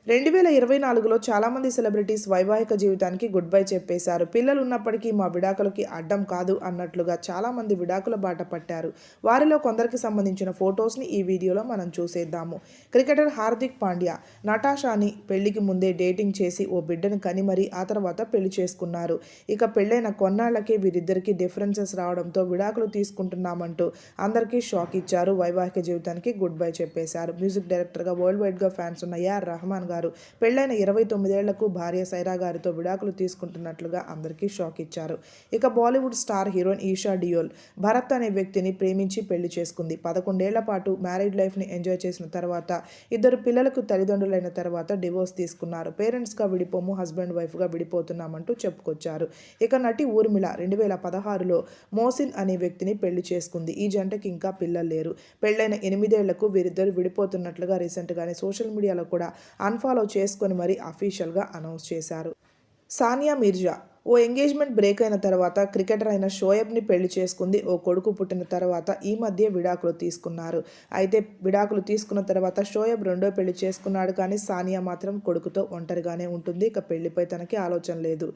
2024లో చాలామంది సెలబ్రిటీస్ వైవాహిక జీవితానికి గుడ్ బై చెప్పేశారు. పిల్లలు ఉన్నప్పటికీ మా విడాకులకి అడ్డం కాదు అన్నట్లుగా చాలామంది విడాకుల బాట పట్టారు. వారిలో కొందరికి సంబంధించిన ఫొటోస్ని ఈ వీడియోలో మనం చూసేద్దాము. క్రికెటర్ హార్దిక్ పాండ్యా నటాషాని పెళ్లికి ముందే డేటింగ్ చేసి ఓ బిడ్డను కని మరీ ఆ తర్వాత పెళ్లి చేసుకున్నారు. ఇక పెళ్లైన కొన్నాళ్లకే వీరిద్దరికీ డిఫరెన్సెస్ రావడంతో విడాకులు తీసుకుంటున్నామంటూ అందరికీ షాక్ ఇచ్చారు. వైవాహిక జీవితానికి గుడ్ బై చెప్పేశారు. మ్యూజిక్ డైరెక్టర్గా వరల్డ్ వైడ్గా ఫ్యాన్స్ ఉన్న ఏఆర్ రెహమాన్ గారు పెళ్లైన 29 ఏళ్లకు భార్య సైరా గారితో విడాకులు తీసుకుంటున్నట్లుగా అందరికీ షాక్ ఇచ్చారు. ఇక బాలీవుడ్ స్టార్ హీరోయిన్ ఈషా డియోల్ భరత్ అనే వ్యక్తిని ప్రేమించి పెళ్లి చేసుకుంది. 11 ఏళ్ల పాటు మ్యారీడ్ లైఫ్ని ఎంజాయ్ చేసిన తర్వాత ఇద్దరు పిల్లలకు తల్లిదండ్రులైన తర్వాత డివోర్స్ తీసుకున్నారు. పేరెంట్స్గా విడిపోము, హస్బెండ్ వైఫ్గా విడిపోతున్నామంటూ చెప్పుకొచ్చారు. ఇక నటి ఊర్మిళ 2016లో మోసిన్ అనే వ్యక్తిని పెళ్లి చేసుకుంది. ఈ జంటకి ఇంకా పిల్లలు లేరు. పెళ్లైన 8 ఏళ్లకు వీరిద్దరు విడిపోతున్నట్లుగా రీసెంట్గానే సోషల్ మీడియాలో కూడా అన్ఫాలో చేసుకొని మరీ అఫీషియల్గా అనౌన్స్ చేశారు. సానియా మీర్జా ఓ ఎంగేజ్మెంట్ బ్రేక్ అయిన తర్వాత క్రికెటర్ అయిన షోయబ్ని పెళ్లి చేసుకుంది. ఓ కొడుకు పుట్టిన తర్వాత ఈ మధ్య విడాకులు తీసుకున్నారు. అయితే విడాకులు తీసుకున్న తర్వాత షోయబ్ రెండో పెళ్లి చేసుకున్నాడు. కానీ సానియా మాత్రం కొడుకుతో ఒంటరిగానే ఉంటుంది. ఇక పెళ్లిపై తనకి ఆలోచన లేదు.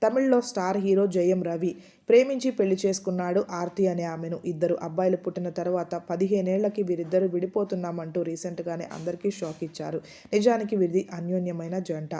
తమిళ్లో స్టార్ హీరో జయం రవి ప్రేమించి పెళ్లి చేసుకున్నాడు ఆర్తి అనే ఆమెను. ఇద్దరు అబ్బాయిలు పుట్టిన తర్వాత 15 ఏళ్లకి వీరిద్దరు విడిపోతున్నామంటూ రీసెంట్గానే అందరికీ షాక్ ఇచ్చారు. నిజానికి వీరిది అన్యోన్యమైన జంట.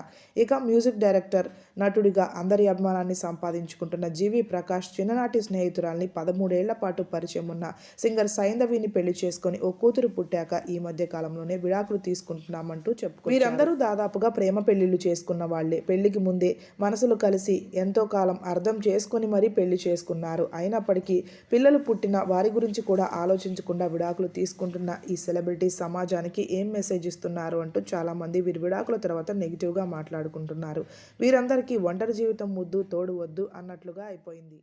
ఇక మ్యూజిక్ డైరెక్టర్, నటుడిగా అందరి అభిమానాన్ని సంపాదించుకుంటున్న జీవి ప్రకాష్ చిన్ననాటి స్నేహితురాల్ని 13 ఏళ్ల పాటు పరిచయం ఉన్న సింగర్ సైంధవిని పెళ్లి చేసుకొని ఓ కూతురు పుట్టాక ఈ మధ్య కాలంలోనే విడాకులు తీసుకుంటున్నామంటూ చెప్పుకొచ్చారు. వీరందరూ దాదాపుగా ప్రేమ పెళ్లిళ్లు చేసుకున్న వాళ్లే. పెళ్లికి ముందే మనసులు కలిసి ఎంతో కాలం అర్థం చేసుకొని మరీ పెళ్లి చేసుకున్నారు. అయినప్పటికీ పిల్లలు పుట్టిన వారి గురించి కూడా ఆలోచించకుండా విడాకులు తీసుకుంటున్న ఈ సెలబ్రిటీ సమాజానికి ఏం మెసేజ్ ఇస్తున్నారు అంటూ చాలామంది వీరి విడాకుల తర్వాత నెగిటివ్గా మాట్లాడుకుంటున్నారు. వీరందరికీ ఒంటరి జీవితం ముద్దు, తోడు వద్దు అన్నట్లుగా అయిపోయింది.